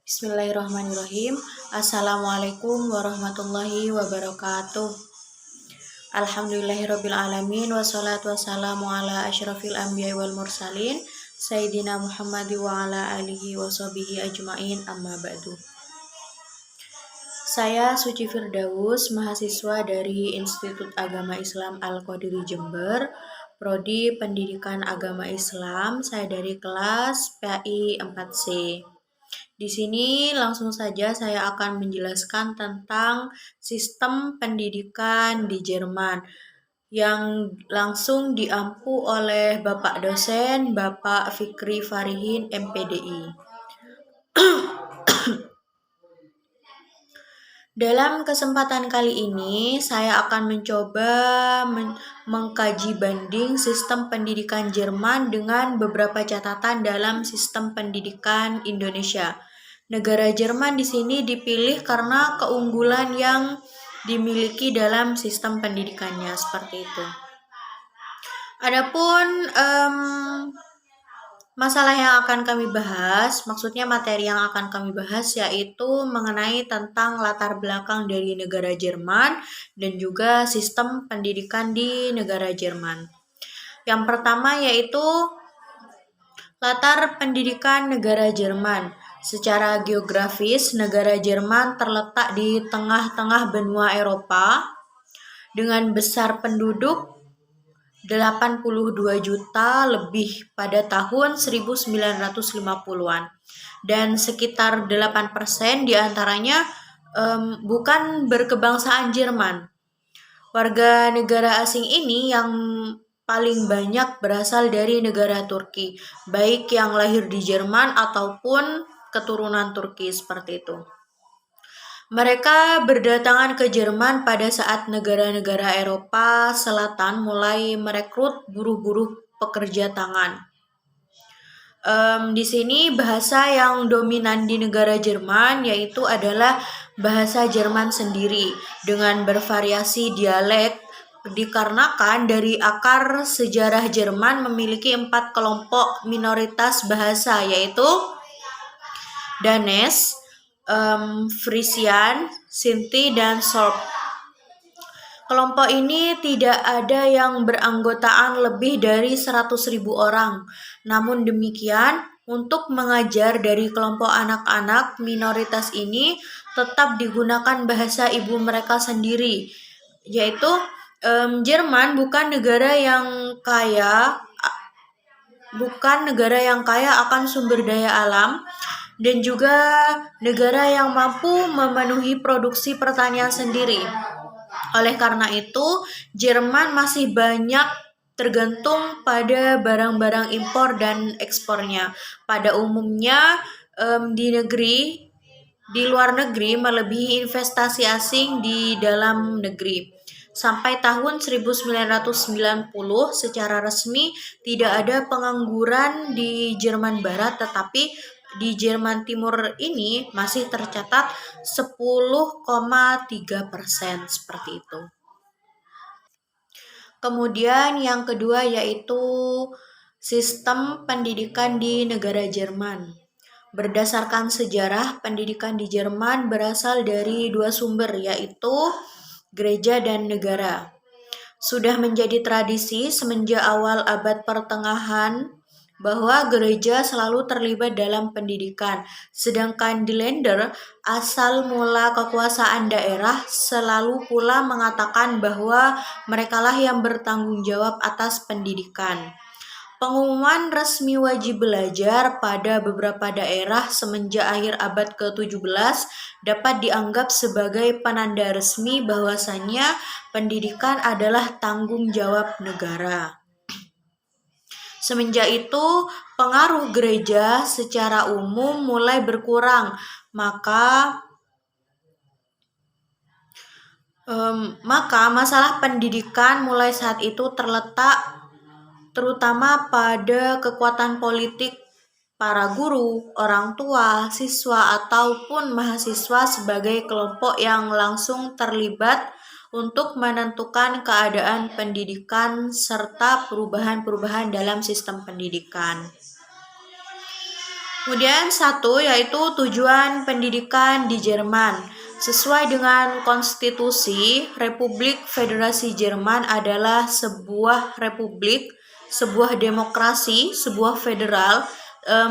Bismillahirrahmanirrahim. Assalamualaikum warahmatullahi wabarakatuh. Alhamdulillahirrabbilalamin. Wassalatu wassalamu ala asyrafil anbiya wal mursalin Sayyidina Muhammad wa ala alihi wa sahbihi ajma'in, amma ba'du. Saya Suci Firdaus, mahasiswa dari Institut Agama Islam Al-Qadiri Jember, Prodi Pendidikan Agama Islam. Saya dari kelas PAI 4C. Di sini langsung saja saya akan menjelaskan tentang sistem pendidikan di Jerman yang langsung diampu oleh Bapak dosen Bapak Fikri Farihin MPDI. Dalam kesempatan kali ini, saya akan mencoba mengkaji banding sistem pendidikan Jerman dengan beberapa catatan dalam sistem pendidikan Indonesia. Negara Jerman di sini dipilih karena keunggulan yang dimiliki dalam sistem pendidikannya, seperti itu. Adapun masalah yang akan kami bahas, maksudnya materi yang akan kami bahas yaitu mengenai tentang latar belakang dari negara Jerman dan juga sistem pendidikan di negara Jerman. Yang pertama yaitu latar pendidikan negara Jerman. Secara geografis, negara Jerman terletak di tengah-tengah benua Eropa dengan besar penduduk 82 juta lebih pada tahun 1950-an, dan sekitar 8% diantaranya bukan berkebangsaan Jerman. Warga negara asing ini yang paling banyak berasal dari negara Turki, baik yang lahir di Jerman ataupun keturunan Turki, seperti itu. Mereka berdatangan ke Jerman pada saat negara-negara Eropa Selatan mulai merekrut buruh-buruh pekerja tangan. Di sini bahasa yang dominan di negara Jerman yaitu adalah bahasa Jerman sendiri dengan bervariasi dialek, dikarenakan dari akar sejarah Jerman memiliki 4 kelompok minoritas bahasa yaitu Danes, Frisian, Sinti, dan Sorb. Kelompok ini tidak ada yang beranggotaan lebih dari 100.000 orang. Namun demikian, untuk mengajar dari kelompok anak-anak minoritas ini tetap digunakan bahasa ibu mereka sendiri, yaitu Jerman bukan negara yang kaya akan sumber daya alam dan juga negara yang mampu memenuhi produksi pertanian sendiri. Oleh karena itu, Jerman masih banyak tergantung pada barang-barang impor dan ekspornya. Pada umumnya, di luar negeri melebihi investasi asing di dalam negeri. Sampai tahun 1990 secara resmi tidak ada pengangguran di Jerman Barat, tetapi di Jerman Timur ini masih tercatat 10,3% seperti itu. Kemudian yang kedua yaitu sistem pendidikan di negara Jerman. Berdasarkan sejarah, pendidikan di Jerman berasal dari 2 sumber, yaitu gereja dan negara. Sudah menjadi tradisi semenjak awal abad pertengahan bahwa gereja selalu terlibat dalam pendidikan, sedangkan di Länder, asal mula kekuasaan daerah, selalu pula mengatakan bahwa merekalah yang bertanggung jawab atas pendidikan. Pengumuman resmi wajib belajar pada beberapa daerah semenjak akhir abad ke-17 dapat dianggap sebagai penanda resmi bahwasannya pendidikan adalah tanggung jawab negara. Semenjak itu, pengaruh gereja secara umum mulai berkurang, maka masalah pendidikan mulai saat itu terletak terutama pada kekuatan politik para guru, orang tua, siswa, ataupun mahasiswa sebagai kelompok yang langsung terlibat untuk menentukan keadaan pendidikan serta perubahan-perubahan dalam sistem pendidikan. Kemudian satu yaitu tujuan pendidikan di Jerman. Sesuai dengan konstitusi, Republik Federasi Jerman adalah sebuah republik, sebuah demokrasi, sebuah federal.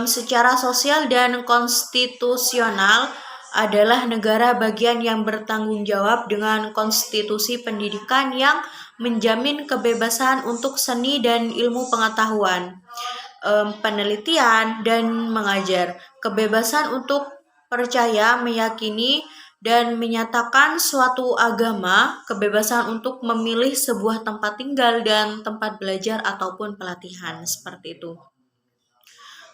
Secara sosial dan konstitusional adalah negara bagian yang bertanggung jawab dengan konstitusi pendidikan yang menjamin kebebasan untuk seni dan ilmu pengetahuan, penelitian, dan mengajar, kebebasan untuk percaya, meyakini, dan menyatakan suatu agama, kebebasan untuk memilih sebuah tempat tinggal dan tempat belajar ataupun pelatihan, seperti itu.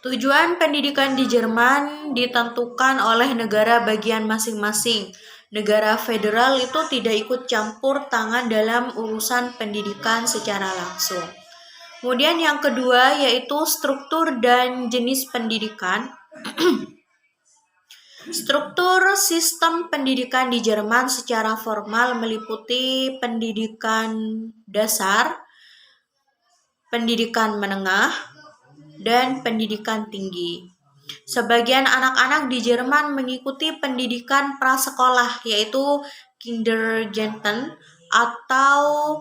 Tujuan pendidikan di Jerman ditentukan oleh negara bagian masing-masing. Negara federal itu tidak ikut campur tangan dalam urusan pendidikan secara langsung. Kemudian yang kedua yaitu struktur dan jenis pendidikan. Struktur sistem pendidikan di Jerman secara formal meliputi pendidikan dasar, pendidikan menengah, dan pendidikan tinggi. Sebagian anak-anak di Jerman mengikuti pendidikan prasekolah yaitu Kindergarten atau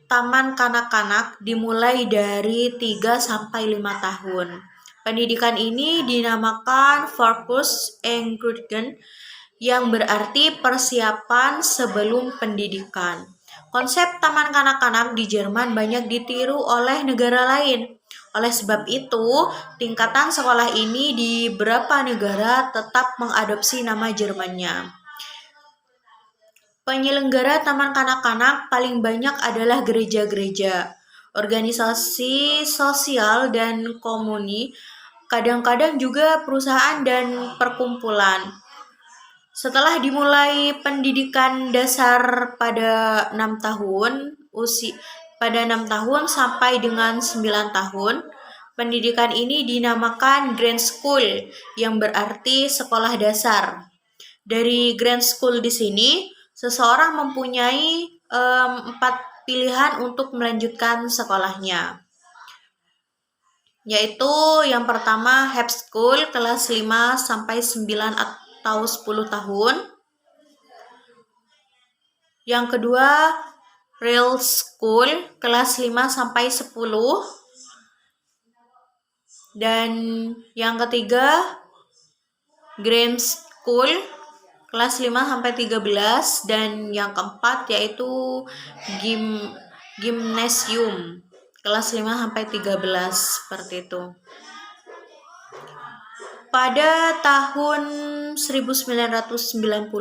taman kanak-kanak dimulai dari 3 sampai 5 tahun. Pendidikan ini dinamakan Vorbereitung yang berarti persiapan sebelum pendidikan. Konsep taman kanak-kanak di Jerman banyak ditiru oleh negara lain. Oleh sebab itu, tingkatan sekolah ini di beberapa negara tetap mengadopsi nama Jermannya. Penyelenggara taman kanak-kanak paling banyak adalah gereja-gereja, organisasi sosial dan komuni, kadang-kadang juga perusahaan dan perkumpulan. Setelah dimulai pendidikan dasar pada 6 tahun, pada 6 tahun sampai dengan 9 tahun, pendidikan ini dinamakan Grand School yang berarti sekolah dasar. Dari Grand School di sini, seseorang mempunyai 4 pilihan untuk melanjutkan sekolahnya. Yaitu yang pertama High School kelas 5 sampai 9 atau 10 tahun. Yang kedua Real School kelas 5 sampai 10. Dan yang ketiga Grand School kelas 5 sampai 13 dan yang keempat yaitu Gymnasium kelas 5 sampai 13 seperti itu. Pada tahun 1996,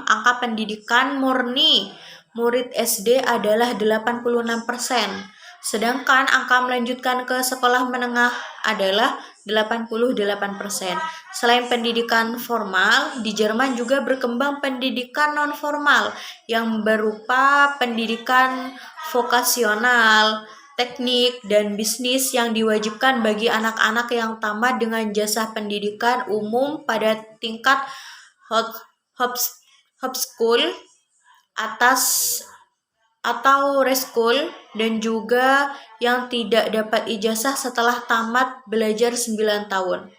angka pendidikan murni murid SD adalah 86%, sedangkan angka melanjutkan ke sekolah menengah adalah 88%. Selain pendidikan formal, di Jerman juga berkembang pendidikan non-formal yang berupa pendidikan vokasional, teknik, dan bisnis yang diwajibkan bagi anak-anak yang tamat dengan jasa pendidikan umum pada tingkat Hauptschule atas atau Reschool, dan juga yang tidak dapat ijazah setelah tamat belajar 9 tahun.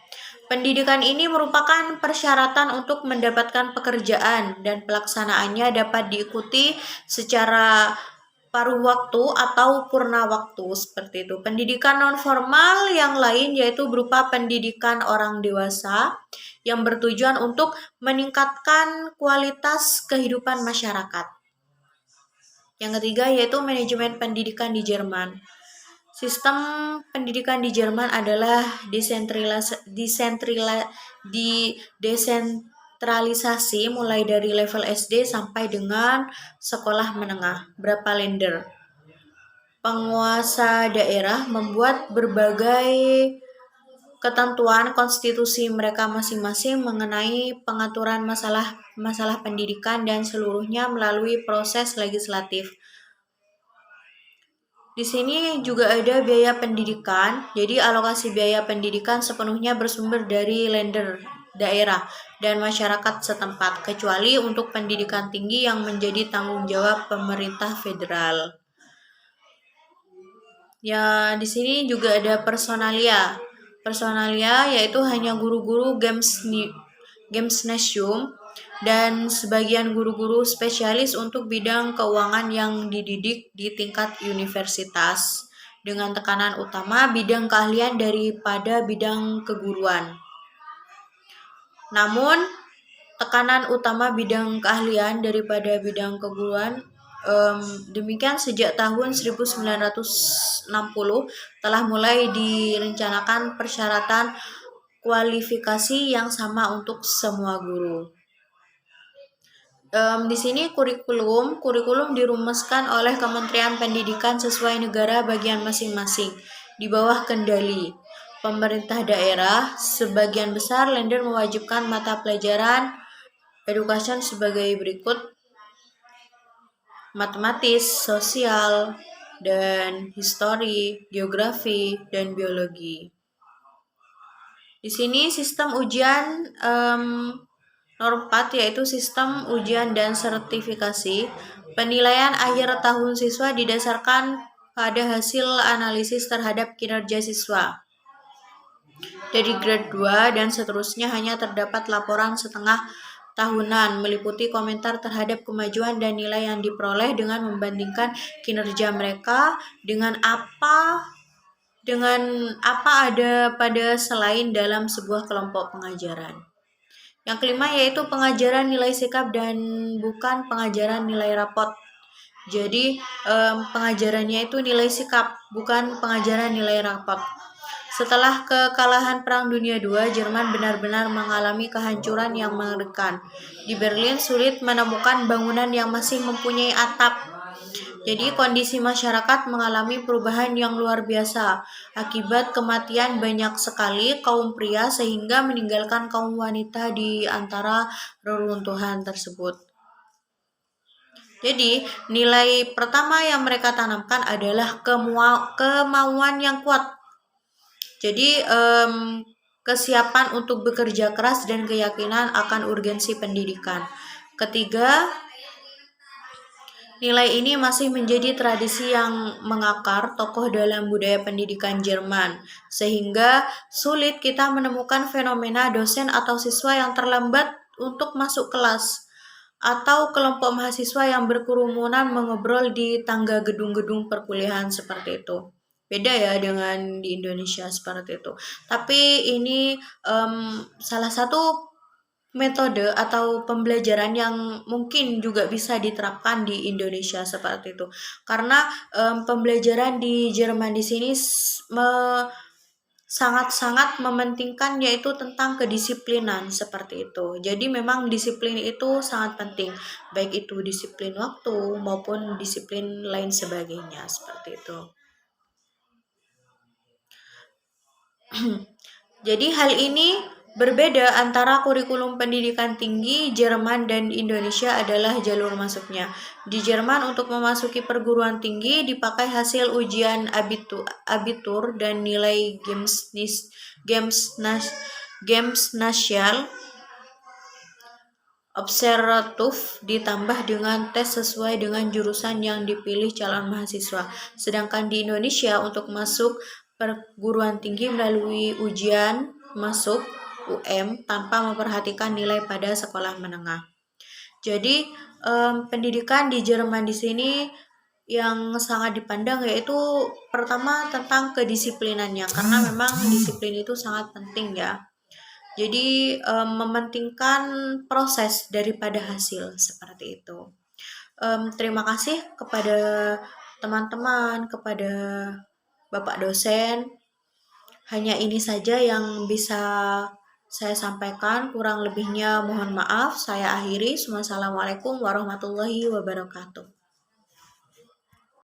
Pendidikan ini merupakan persyaratan untuk mendapatkan pekerjaan dan pelaksanaannya dapat diikuti secara paruh waktu atau purna waktu seperti itu. Pendidikan non formal yang lain yaitu berupa pendidikan orang dewasa yang bertujuan untuk meningkatkan kualitas kehidupan masyarakat. Yang ketiga yaitu manajemen pendidikan di Jerman. Sistem pendidikan di Jerman adalah desentralisasi mulai dari level SD sampai dengan sekolah menengah. Berapa Länder? Penguasa daerah membuat berbagai ketentuan konstitusi mereka masing-masing mengenai pengaturan masalah pendidikan dan seluruhnya melalui proses legislatif. Di sini juga ada biaya pendidikan. Jadi alokasi biaya pendidikan sepenuhnya bersumber dari Länder, daerah, dan masyarakat setempat, kecuali untuk pendidikan tinggi yang menjadi tanggung jawab pemerintah federal. Ya, di sini juga ada personalia. personalia yaitu hanya guru-guru Gymnasium dan sebagian guru-guru spesialis untuk bidang keuangan yang dididik di tingkat universitas dengan tekanan utama bidang keahlian daripada bidang keguruan. Namun, tekanan utama bidang keahlian daripada bidang keguruan demikian sejak tahun 1960 telah mulai direncanakan persyaratan kualifikasi yang sama untuk semua guru. Di sini kurikulum dirumuskan oleh Kementerian Pendidikan sesuai negara bagian masing-masing di bawah kendali pemerintah daerah. Sebagian besar lender mewajibkan mata pelajaran education sebagai berikut: matematis, sosial, dan histori, geografi, dan biologi. Di sini sistem ujian Norm 4 yaitu sistem ujian dan sertifikasi. Penilaian akhir tahun siswa didasarkan pada hasil analisis terhadap kinerja siswa. Dari grade 2 dan seterusnya hanya terdapat laporan setengah tahunan meliputi komentar terhadap kemajuan dan nilai yang diperoleh dengan membandingkan kinerja mereka dengan apa ada pada selain dalam sebuah kelompok pengajaran. Yang kelima yaitu pengajaran nilai sikap dan bukan pengajaran nilai rapot. Jadi pengajarannya itu nilai sikap, bukan pengajaran nilai rapot. Setelah kekalahan Perang Dunia II, Jerman benar-benar mengalami kehancuran yang mengerikan. Di Berlin sulit menemukan bangunan yang masih mempunyai atap. Jadi kondisi masyarakat mengalami perubahan yang luar biasa. Akibat kematian banyak sekali kaum pria sehingga meninggalkan kaum wanita di antara reruntuhan tersebut. Jadi nilai pertama yang mereka tanamkan adalah kemauan yang kuat. Jadi kesiapan untuk bekerja keras dan keyakinan akan urgensi pendidikan. Ketiga, nilai ini masih menjadi tradisi yang mengakar tokoh dalam budaya pendidikan Jerman, sehingga sulit kita menemukan fenomena dosen atau siswa yang terlambat untuk masuk kelas, atau kelompok mahasiswa yang berkerumunan mengobrol di tangga gedung-gedung perkuliahan seperti itu. Beda ya dengan di Indonesia seperti itu. Tapi ini salah satu metode atau pembelajaran yang mungkin juga bisa diterapkan di Indonesia seperti itu. Karena pembelajaran di Jerman di sini sangat-sangat mementingkan yaitu tentang kedisiplinan seperti itu. Jadi memang disiplin itu sangat penting, baik itu disiplin waktu maupun disiplin lain sebagainya seperti itu. Jadi hal ini berbeda antara kurikulum pendidikan tinggi Jerman dan Indonesia adalah jalur masuknya. Di Jerman untuk memasuki perguruan tinggi dipakai hasil ujian abitur dan nilai Gymnasial Observatif ditambah dengan tes sesuai dengan jurusan yang dipilih calon mahasiswa. Sedangkan di Indonesia untuk masuk perguruan tinggi melalui ujian masuk UM tanpa memperhatikan nilai pada sekolah menengah. Jadi pendidikan di Jerman di sini yang sangat dipandang yaitu pertama tentang kedisiplinannya, karena memang disiplin itu sangat penting ya. Jadi mementingkan proses daripada hasil seperti itu. Terima kasih kepada teman-teman, kepada Bapak dosen. Hanya ini saja yang bisa saya sampaikan, kurang lebihnya mohon maaf. Saya akhiri. Wassalamualaikum warahmatullahi wabarakatuh.